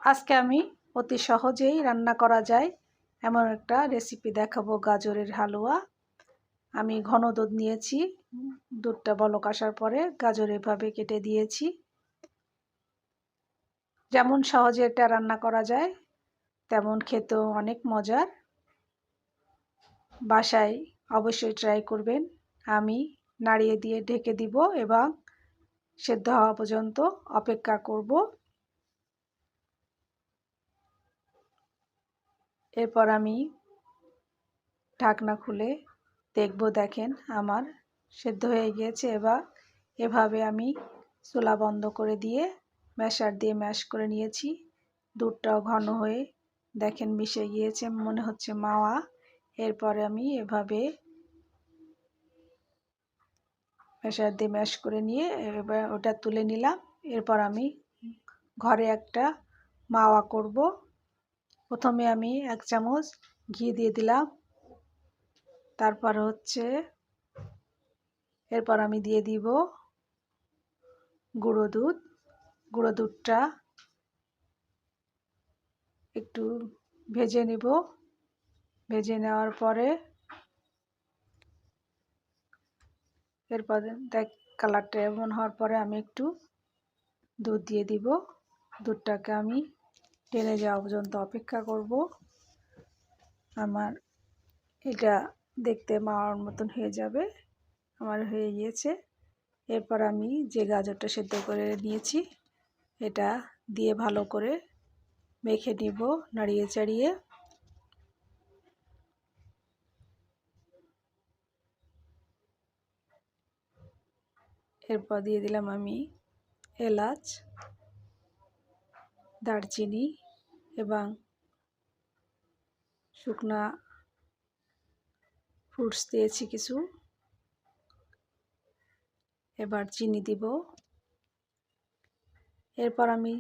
আজকে আমি অতি সহজেই রান্না করা যায় এমন একটা রেসিপি দেখাবো, গাজরের হালুয়া। আমি ঘন দুধ নিয়েছি, দুধটা বলক আসার পরে গাজর এভাবে কেটে দিয়েছি। যেমন সহজে এটা রান্না করা যায় তেমন খেতেও অনেক মজার। বাসায় অবশ্যই ট্রাই করবেন। আমি নাড়িয়ে দিয়ে ঢেকে দিব এবং সেদ্ধ হওয়া পর্যন্ত অপেক্ষা করব। এরপর আমি ঢাকনা খুলে দেখব, দেখেন আমার সেদ্ধ হয়ে গিয়েছে। এভাবে আমি চুলা বন্ধ করে দিয়ে ম্যাশার দিয়ে ম্যাশ করে নিয়েছি। দুধটাও ঘন হয়ে দেখেন মিশে গিয়েছে, মনে হচ্ছে মাওয়া। এরপরে আমি এভাবে ম্যাশার দিয়ে ম্যাশ করে নিয়ে এবার ওটা তুলে নিলাম। এরপর আমি ঘরে একটা মাওয়া করব। প্রথমে আমি 1 চামচ ঘি দিয়ে দিলাম। তারপর এরপর আমি দিয়ে দিব গুঁড়ো দুধ। গুঁড়ো দুধটা একটু ভেজে নেব। ভেজে নেওয়ার পরে এরপর দেখ কালারটা এমন হওয়ার পরে আমি একটু দুধ দিয়ে দিব। দুধটাকে আমি টেনে যাওয়া পর্যন্ত অপেক্ষা করব। আমার এটা দেখতে মাওয়ার মতন হয়ে যাবে। আমার হয়ে গিয়েছে। এরপর আমি যে গাজরটা সেদ্ধ করে নিয়েছি এটা দিয়ে ভালো করে মেখে নিব, নাড়িয়ে চাড়িয়ে। এরপর দিয়ে দিলাম আমি এলাচ, দারচিনি এবং শুকনা ফ্রুটস দিয়েছি কিছু। এবার চিনি দিব। এরপর আমি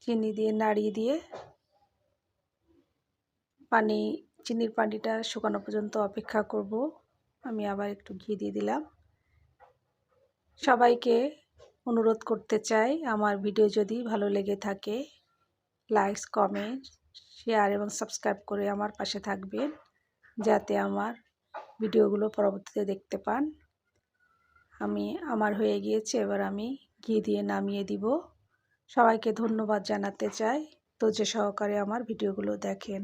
চিনি দিয়ে নাড়িয়ে দিয়ে চিনির পানিটা শুকানো পর্যন্ত অপেক্ষা করব। আমি আবার একটু ঘি দিয়ে দিলাম। সবাইকে অনুরোধ করতে চাই, আমার ভিডিও যদি ভালো লেগে থাকে লাইক, কমেন্ট, শেয়ার এবং সাবস্ক্রাইব করে আমার পাশে থাকবেন, যাতে আমার ভিডিওগুলো পরবর্তীতে দেখতে পান। আমার হয়ে গিয়েছে। এবার আমি ঘি দিয়ে নামিয়ে দিব। সবাইকে ধন্যবাদ জানাতে চাই ধৈর্য সহকারে আমার ভিডিওগুলো দেখেন।